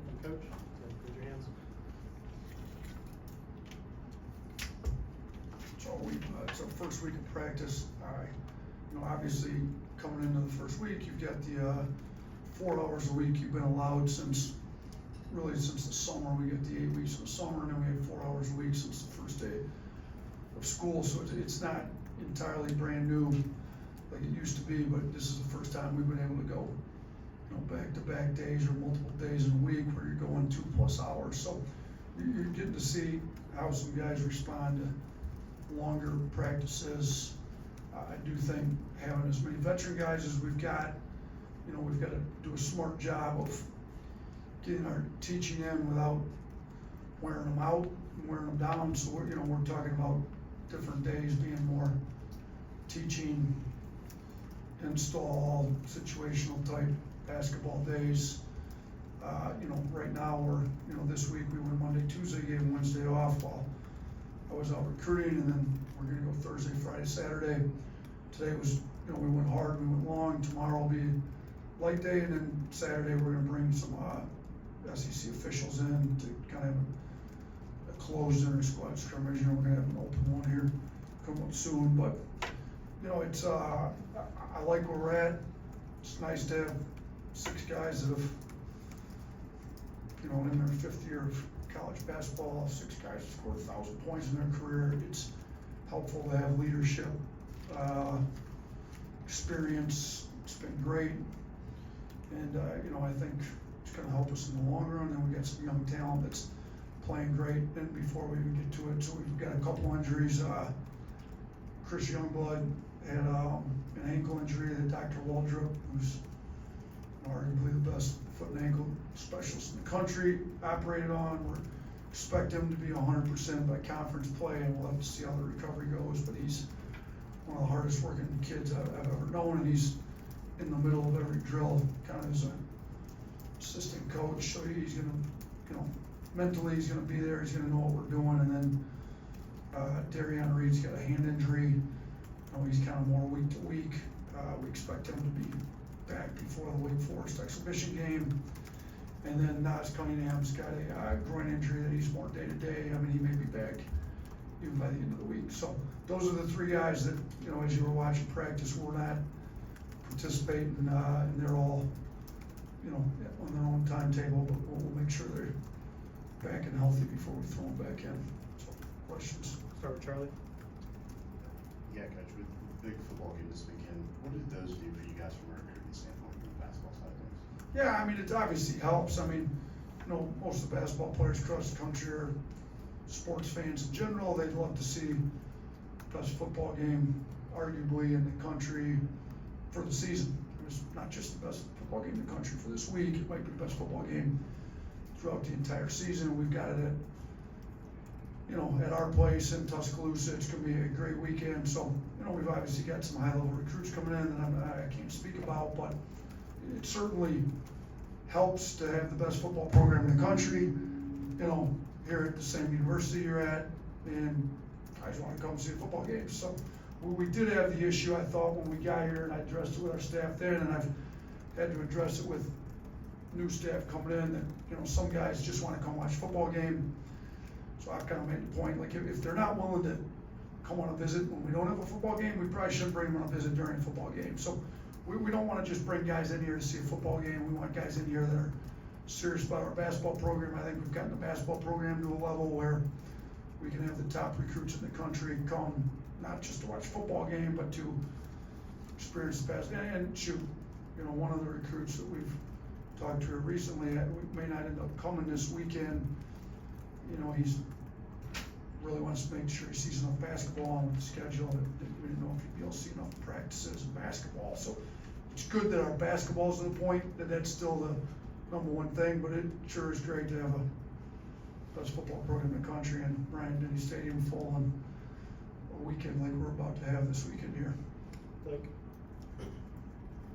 right, Coach, raise your hands. So it's our first week of practice. Obviously coming into the first week, you've got the 4 hours a week you've been allowed since the summer. We get the 8 weeks of the summer, and then we have 4 hours a week since the first day of school. So it's not entirely brand new like it used to be, but this is the first time we've been able to go, back-to-back days or multiple days in a week where you're going 2+ hours. So you're getting to see how some guys respond to longer practices. I do think having as many veteran guys as we've got, we've got to do a smart job of getting our teaching in without wearing them out and wearing them down. So we're talking about different days being more teaching, install, situational type basketball days. Right now this week we went Monday, Tuesday, gave them Wednesday off while I was out recruiting, and then we're gonna go Thursday, Friday, Saturday. Today was, we went hard, we went long. Tomorrow will be light day, and then Saturday we're gonna bring some SEC officials in to kind of have a closed inter-squad scrimmage. We're gonna have an open one here come up soon, but it's I like where we're at. It's nice to have 6 guys that have, in their 5th year of college basketball, 6 guys have scored 1,000 points in their career. It's helpful to have leadership, experience. It's been great, and I think it's going to help us in the long run. And we got some young talent that's playing great. And before we even get to it, so we've got a couple injuries. Chris Youngblood had an ankle injury that Dr. Waldrop, who's arguably the best foot and ankle specialist in the country, operated on. We expect him to be 100% by conference play, and we'll have to see how the recovery goes. But he's one of the hardest working kids I've ever known, and he's in the middle of every drill, kind of as an assistant coach. So he's gonna, mentally he's gonna be there. He's gonna know what we're doing. And then Darian Reed's got a hand injury. He's kind of more week to week. We expect him to be back before the Wake Forest exhibition game. And then Nas Cunningham's got a groin injury that he's more day to day. He may be back even by the end of the week. So those are the 3 guys that, as you were watching practice, we're not participating, and they're all, on their own timetable, but we'll make sure they're back and healthy before we throw them back in. So, questions? Start with Charlie. Yeah, Coach, with the big football game this weekend, what did those do for you guys from a recruiting standpoint from the basketball side of things? Yeah, it obviously helps. Most of the basketball players across the country are sports fans in general. They'd love to see the best football game, arguably, in the country for the season. It's not just the best football game in the country for this week. It might be the best football game throughout the entire season. We've got it at our place in Tuscaloosa. It's going to be a great weekend. So, we've obviously got some high-level recruits coming in that I can't speak about, but it certainly helps to have the best football program in the country, here at the same university you're at, and I just want to come see the football games. So we did have the issue, I thought, when we got here, and I addressed it with our staff then, and I've had to address it with new staff coming in, that, some guys just want to come watch a football game. So I've kind of made the point, like, if they're not willing to come on a visit when we don't have a football game, we probably shouldn't bring them on a visit during a football game. So we don't want to just bring guys in here to see a football game. We want guys in here that are serious about our basketball program. I think we've gotten the basketball program to a level where we can have the top recruits in the country come not just to watch a football game, but to experience the basketball. And shoot, one of the recruits that we've talked to recently, we may not end up coming this weekend. He's really wants to make sure he sees enough basketball on the schedule. We didn't know if he'd be able to see enough practices in basketball. So it's good that our basketball's to the point that that's still the #1 thing, but it sure is great to have a best football program in the country and Bryant-Denny Stadium full on a weekend like we're about to have this weekend here. Blake.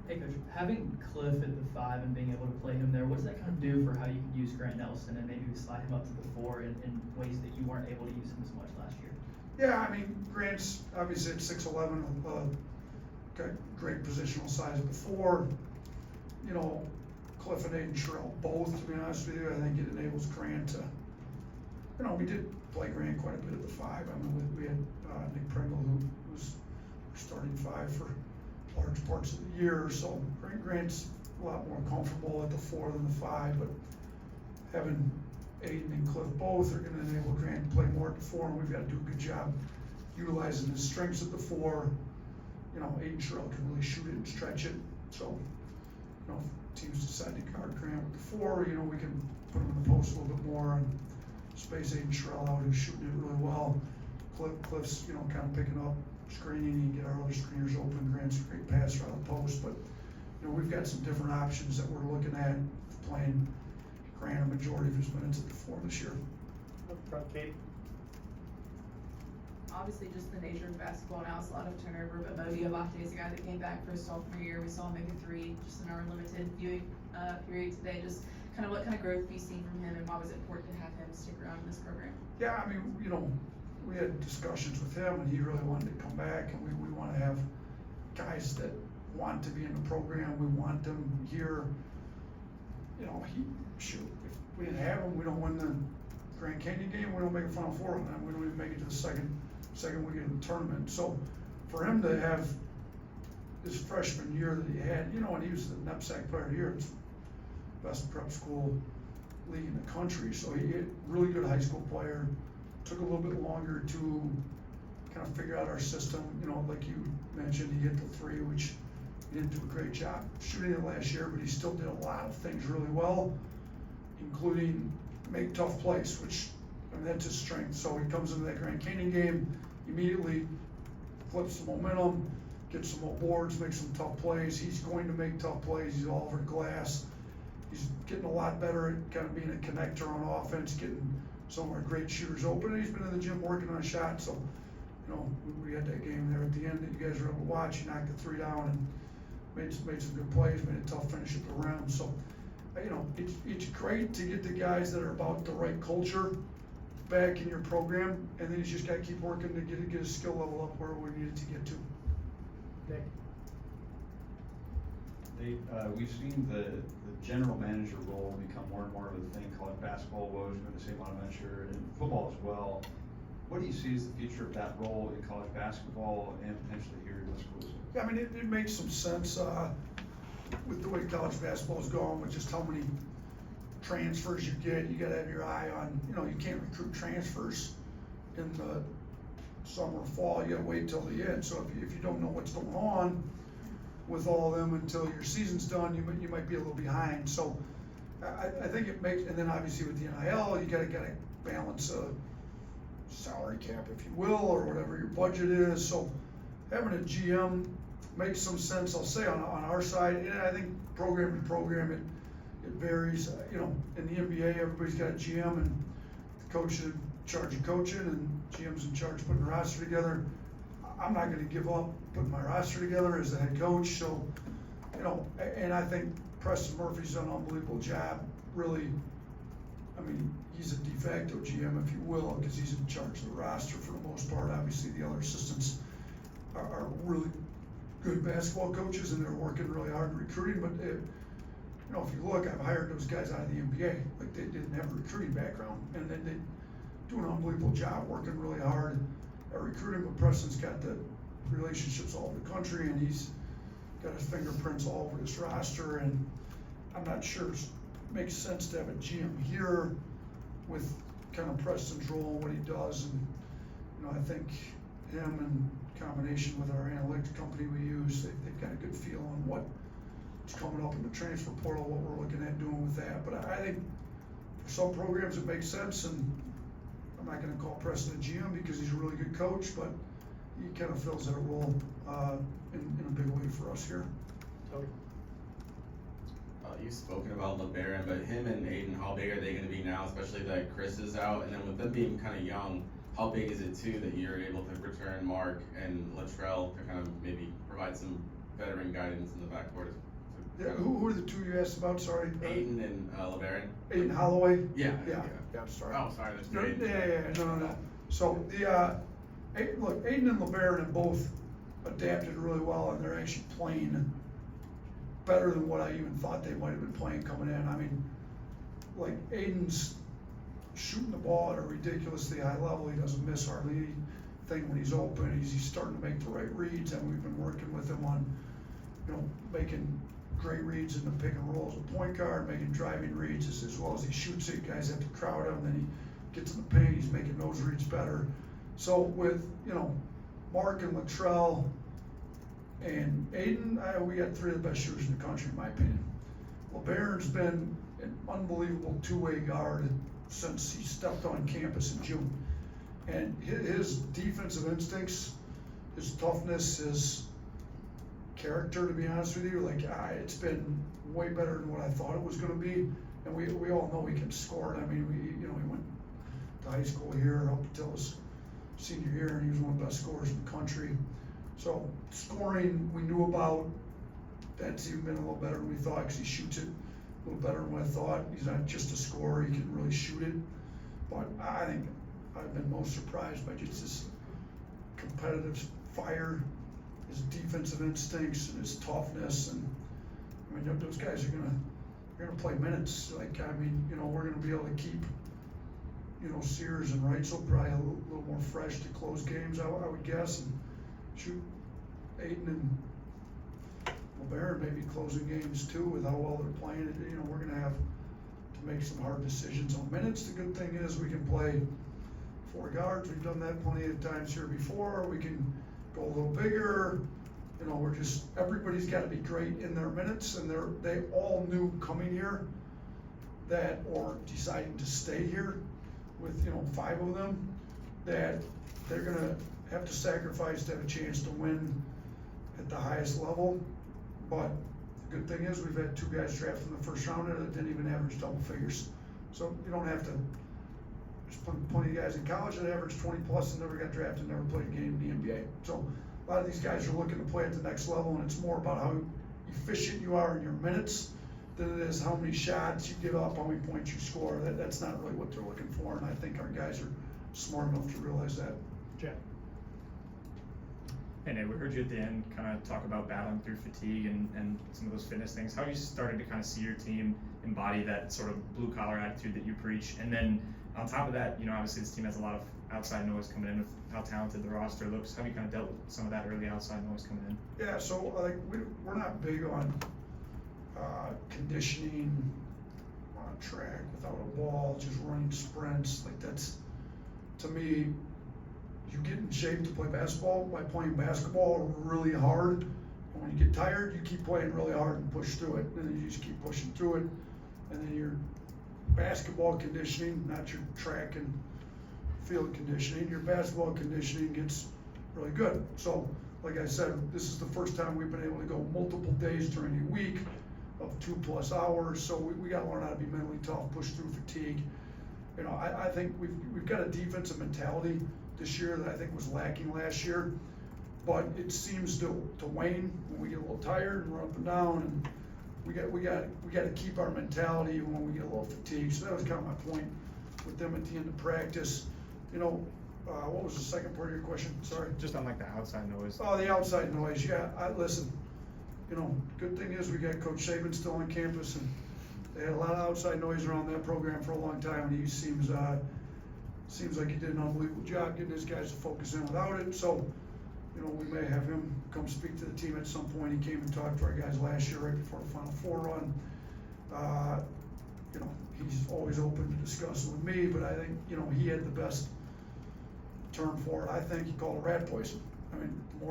Hey Coach, having Cliff at the 5 and being able to play him there, what does that kind of do for how you can use Grant Nelson and maybe slide him up to the 4 in ways that you weren't able to use him as much last year? Yeah, Grant's obviously at 6'11", got great positional size before. Cliff and Aiden Sherrill both, to be honest with you. I think it enables Grant to, we did play Grant quite a bit at the 5. I mean, we had Nick Pringle, who was starting 5 for large parts of the year, so Grant's a lot more comfortable at the 4 than the 5, but having Aiden and Cliff both are gonna enable Grant to play more at the 4, and we've gotta do a good job utilizing his strengths at the 4. Aiden Sherrill can really shoot it and stretch it, so, if teams decide to guard Grant with the 4, we can put him in the post a little bit more and space Aiden Sherrill out, who's shooting it really well. Cliff's, kind of picking up, screening, and get our other screeners open. Grant's a great passer out of the post, but, we've got some different options that we're looking at playing Grant a majority of his minutes at the 4 this year. Up front, Katie. Obviously, just the nature of basketball now, it's a lot of turnover, but Mo Diabate is a guy that came back for his sophomore year. We saw him make a 3 just in our limited viewing period today. Just kind of what kind of growth have you seen from him, and why was it important to have him stick around in this program? Yeah, I mean, we had discussions with him, and he really wanted to come back, and we want to have guys that want to be in the program. We want them here. If we didn't have him, we don't win the Grand Canyon game, we don't make a Final Four on that. We don't even make it to the second weekend of the tournament. So for him to have his freshman year that he had, and he was the knapsack player of the year, it's best prep school league in the country. So he hit really good high school player. Took a little bit longer to kind of figure out our system. Like you mentioned, he hit the 3, which he didn't do a great job shooting it last year, but he still did a lot of things really well, including make tough plays, which, that's his strength. So he comes into that Grand Canyon game, immediately flips the momentum, gets some more boards, makes some tough plays. He's going to make tough plays. He's all over the glass. He's getting a lot better at kind of being a connector on offense, getting some of our great shooters open. And he's been in the gym working on a shot. So, we had that game there at the end that you guys were able to watch. He knocked the 3 down and made some good plays, made a tough finish at the rim. So, it's great to get the guys that are about the right culture back in your program, and then you just got to keep working to get his skill level up where we need it to get to. Nick. We've seen the general manager role become more and more of a thing. College basketball was going to say Bonaventure, and football as well. What do you see as the future of that role in college basketball and potentially here in Wisconsin? Yeah, I mean, it makes some sense with the way college basketball is going, with just how many transfers you get. You got to have your eye on, you can't recruit transfers in the summer, fall. You got to wait till the end. So if you don't know what's going on with all of them until your season's done, you might be a little behind. So I think it makes, and then obviously with the NIL, you got to balance a salary cap, if you will, or whatever your budget is. So having a GM makes some sense, I'll say, on our side. And I think program to program, it varies. In the NBA, everybody's got a GM, and the coach is in charge of coaching, and GM's in charge of putting the roster together. I'm not going to give up putting my roster together as the head coach. So, and I think Preston Murphy's done an unbelievable job. Really, he's a de facto GM, if you will, because he's in charge of the roster for the most part. Obviously, the other assistants are really good basketball coaches, and they're working really hard in recruiting. But if you look, I've hired those guys out of the NBA. Like, they didn't have a recruiting background, and then they do an unbelievable job working really hard at recruiting. But Preston's got the relationships all over the country, and he's got his fingerprints all over this roster. And I'm not sure it makes sense to have a GM here with kind of Preston's role and what he does. And I think him in combination with our analytics company we use, they've got a good feel on what's coming up in the transfer portal, what we're looking at doing with that. But I think for some programs it makes sense, and I'm not going to call Preston a GM because he's a really good coach, but he kind of fills that role in a big way for us here. Tony. You've spoken about LeBaron, but him and Aiden, how big are they going to be now, especially that Chris is out? And then with them being kind of young, how big is it too that you're able to return Mark and Latrell to kind of maybe provide some veteran guidance in the backcourt? Yeah, who are the two you asked about? Sorry. Aiden and LeBaron. Aiden Holloway. Yeah. I'm sorry. Oh, sorry. That's No, great. no. So Aiden and LeBaron have both adapted really well, and they're actually playing better than what I even thought they might have been playing coming in. I mean, like Aiden's shooting the ball at a ridiculously high level. He doesn't miss hardly anything when he's open. He's starting to make the right reads, and we've been working with him on, making great reads in the pick and roll as a point guard, making driving reads as well as he shoots it. Guys have to crowd him, then he gets in the paint, he's making those reads better. So with, Mark and Latrell and Aiden, we got 3 of the best shooters in the country, in my opinion. LeBaron's been an unbelievable two-way guard since he stepped on campus in June. And his defensive instincts, his toughness, his character, to be honest with you, it's been way better than what I thought it was going to be. And we all know he can score. I mean, he went to high school here up until his senior year, and he was one of the best scorers in the country. So scoring, we knew about. That's even been a little better than we thought, because he shoots it a little better than what I thought. He's not just a scorer, he can really shoot it. But I think I've been most surprised by just his competitive fire, his defensive instincts, and his toughness. And I mean, those guys are gonna play minutes. We're gonna be able to keep, Sears and Reitzel probably a little more fresh to close games, I would guess, and shoot Aiden and LeBaron maybe closing games too with how well they're playing it. We're gonna have to make some hard decisions on minutes. The good thing is we can play 4 guards. We've done that plenty of times here before. We can go a little bigger. Everybody's got to be great in their minutes, and they all knew coming here that, or deciding to stay here with 5 of them, that they're gonna have to sacrifice to have a chance to win at the highest level. But the good thing is we've had 2 guys drafted in the first round that didn't even average double figures. So you don't have to. There's plenty of guys in college that averaged 20 plus and never got drafted, never played a game in the NBA. So a lot of these guys are looking to play at the next level, and it's more about how efficient you are in your minutes than it is how many shots you give up, how many points you score. That's not really what they're looking for, and I think our guys are smart enough to realize that. Jack. Hey Nate, we heard you at the end kind of talk about battling through fatigue and some of those fitness things. How have you started to kind of see your team embody that sort of blue collar attitude that you preach? And then on top of that, obviously this team has a lot of outside noise coming in with how talented the roster looks. How have you kind of dealt with some of that early outside noise coming in? Yeah, so we're not big on conditioning on a track without a ball, just running sprints. That's, to me, you get in shape to play basketball by playing basketball really hard. And when you get tired, you keep playing really hard and push through it. And then you just keep pushing through it. And then your basketball conditioning, not your track and field conditioning, your basketball conditioning gets really good. So, like I said, this is the first time we've been able to go multiple days during a week of 2+ hours. So we got to learn how to be mentally tough, push through fatigue. I think we've got a defensive mentality this year that I think was lacking last year, but it seems to wane when we get a little tired and we're up and down, and we got to keep our mentality when we get a little fatigued. So that was kind of my point with them at the end of practice. What was the second part of your question? Sorry. Just on the outside noise. Oh, the outside noise. Yeah, listen. Good thing is we got Coach Saban still on campus, and they had a lot of outside noise around that program for a long time, and he seems like he did an unbelievable job getting his guys to focus in without it. So, we may have him come speak to the team at some point. He came and talked to our guys last year right before the Final Four run. He's always open to discussing with me, but I think, he had the best term for it. I think he called it rat poison. I mean, the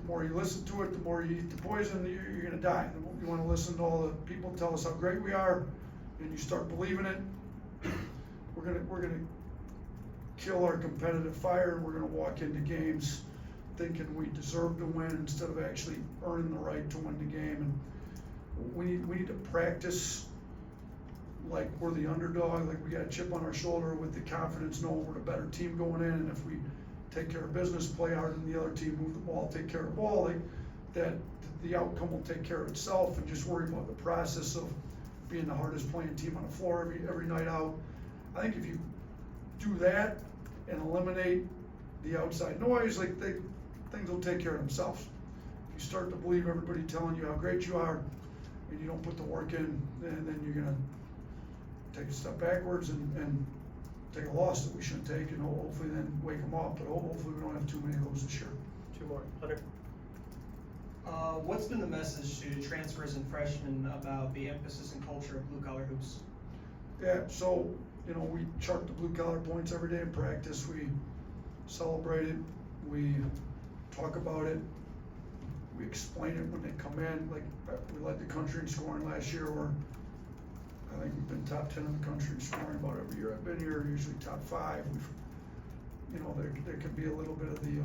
more you listen to it, the more you eat the poison, you're going to die. You want to listen to all the people tell us how great we are, and you start believing it, we're gonna kill our competitive fire, and we're gonna walk into games thinking we deserve to win instead of actually earning the right to win the game. And we need to practice like we're the underdog, like we got a chip on our shoulder with the confidence knowing we're the better team going in, and if we take care of business, play harder than the other team, move the ball, take care of the ball, that the outcome will take care of itself, and just worry about the process of being the hardest playing team on the floor every night out. I think if you do that and eliminate the outside noise, things will take care of themselves. If you start to believe everybody telling you how great you are, and you don't put the work in, and then you're gonna take a step backwards and take a loss that we shouldn't take, and hopefully then wake them up, but hopefully we don't have too many of those this year. Two more. Hunter? What's been the message to transfers and freshmen about the emphasis and culture of blue collar hoops? Yeah, so, we chart the blue collar points every day in practice, we celebrate it, we talk about it, we explain it when they come in, like, we led the country in scoring last year, I think we've been top 10 in the country in scoring about every year I've been here, usually top 5. There can be a little bit of the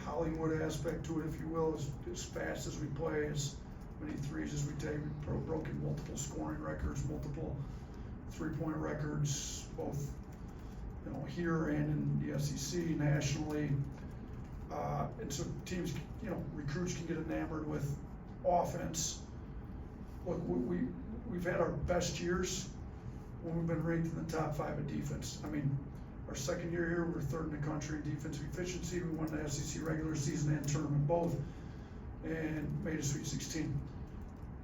Hollywood aspect to it, if you will, as fast as we play, as many threes as we take. We've broken multiple scoring records, multiple 3-point records, both here and in the SEC, nationally. And so teams, recruits can get enamored with offense. Look, we've had our best years when we've been ranked in the top 5 of defense. I mean, our second year here, we were 3rd in the country in defensive efficiency. We won the SEC regular season and tournament both, and made a Sweet 16.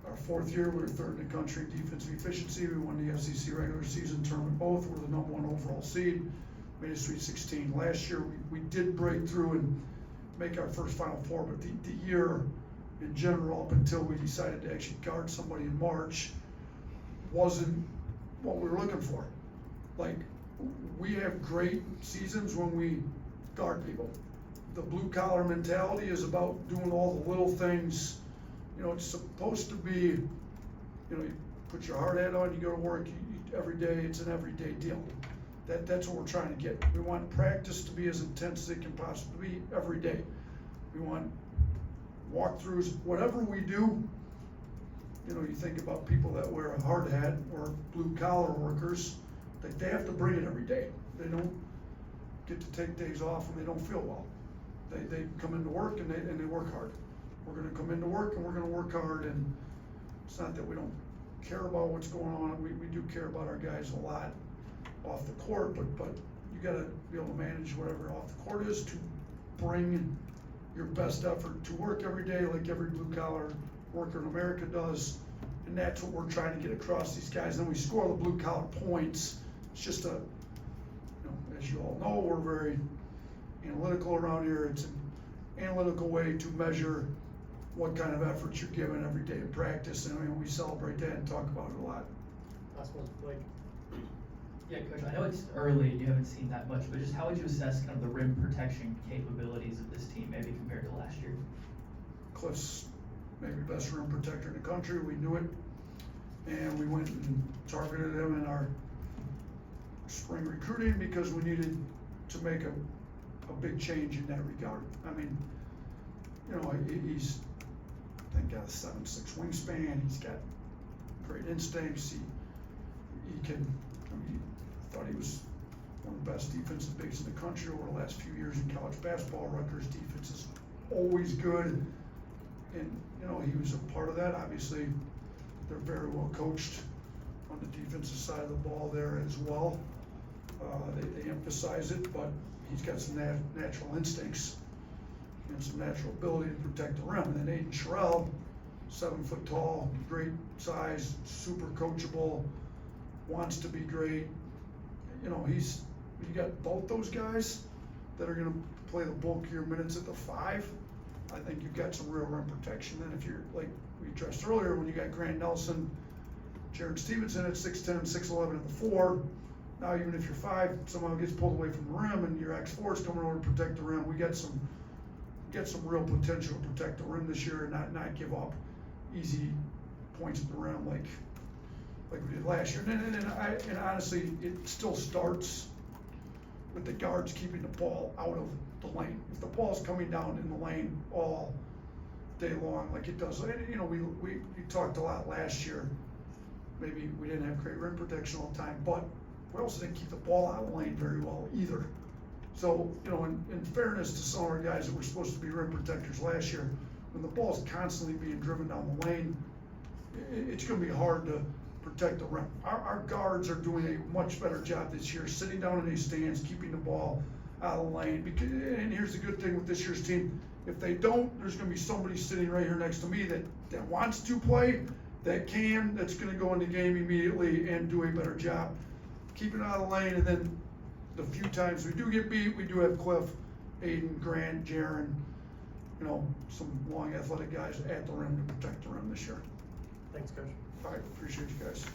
Our 4th year, we were 3rd in the country in defensive efficiency. We won the SEC regular season tournament both. We're the #1 overall seed, made a Sweet 16. Last year, we did break through and make our first Final Four, but the year in general, up until we decided to actually guard somebody in March, wasn't what we were looking for. Like, we have great seasons when we guard people. The blue collar mentality is about doing all the little things. It's supposed to be, you put your hard hat on, you go to work, every day, it's an everyday deal. That's what we're trying to get. We want practice to be as intense as it can possibly be every day. We want walkthroughs, whatever we do. You think about people that wear a hard hat or blue collar workers, they have to bring it every day. They don't get to take days off when they don't feel well. They come into work and they work hard. We're gonna come into work and we're gonna work hard, and it's not that we don't care about what's going on. We do care about our guys a lot off the court, but you gotta be able to manage whatever off the court is to bring your best effort to work every day, like every blue collar worker in America does. And that's what we're trying to get across these guys. Then we score the blue collar points. It's just as you all know, we're very analytical around here. It's an analytical way to measure what kind of effort you're giving every day in practice, and we celebrate that and talk about it a lot. Last one, Blake. Yeah, Coach, I know it's early and you haven't seen that much, but just how would you assess kind of the rim protection capabilities of this team, maybe compared to last year? Cliff's maybe best rim protector in the country. We knew it, and we went and targeted him in our spring recruiting because we needed to make a big change in that regard. I mean, he's, I think, got a 7'6" wingspan. He's got great instincts. He can. I thought he was one of the best defensive bigs in the country over the last few years in college basketball. Rutgers defense is always good, and he was a part of that. Obviously, they're very well coached on the defensive side of the ball there as well. They emphasize it, but he's got some natural instincts and some natural ability to protect the rim. And then Aiden Sherrell, 7 foot tall, great size, super coachable, wants to be great. You got both those guys that are going to play the bulk of your minutes at the 5. I think you've got some real rim protection. Then if you're, like we addressed earlier, when you got Grant Nelson, Jared Stevenson at 6'10", 6'11" at the 4, now even if your 5 somehow gets pulled away from the rim and your X4 is coming over to protect the rim, we got some real potential to protect the rim this year and not give up easy points at the rim like we did last year. And honestly, it still starts with the guards keeping the ball out of the lane. If the ball's coming down in the lane all day long, like it does, we talked a lot last year. Maybe we didn't have great rim protection all the time, but we also didn't keep the ball out of the lane very well either. So, in fairness to some of our guys that were supposed to be rim protectors last year, when the ball's constantly being driven down the lane, it's going to be hard to protect the rim. Our guards are doing a much better job this year, sitting down in these stands, keeping the ball out of the lane. And here's the good thing with this year's team, If they don't, there's gonna be somebody sitting right here next to me that wants to play, that's gonna go in the game immediately and do a better job. Keep it out of the lane, and then the few times we do get beat, we do have Cliff, Aiden, Grant, Jaron, some long athletic guys at the rim to protect the rim this year. Thanks, Coach. All right, appreciate you guys.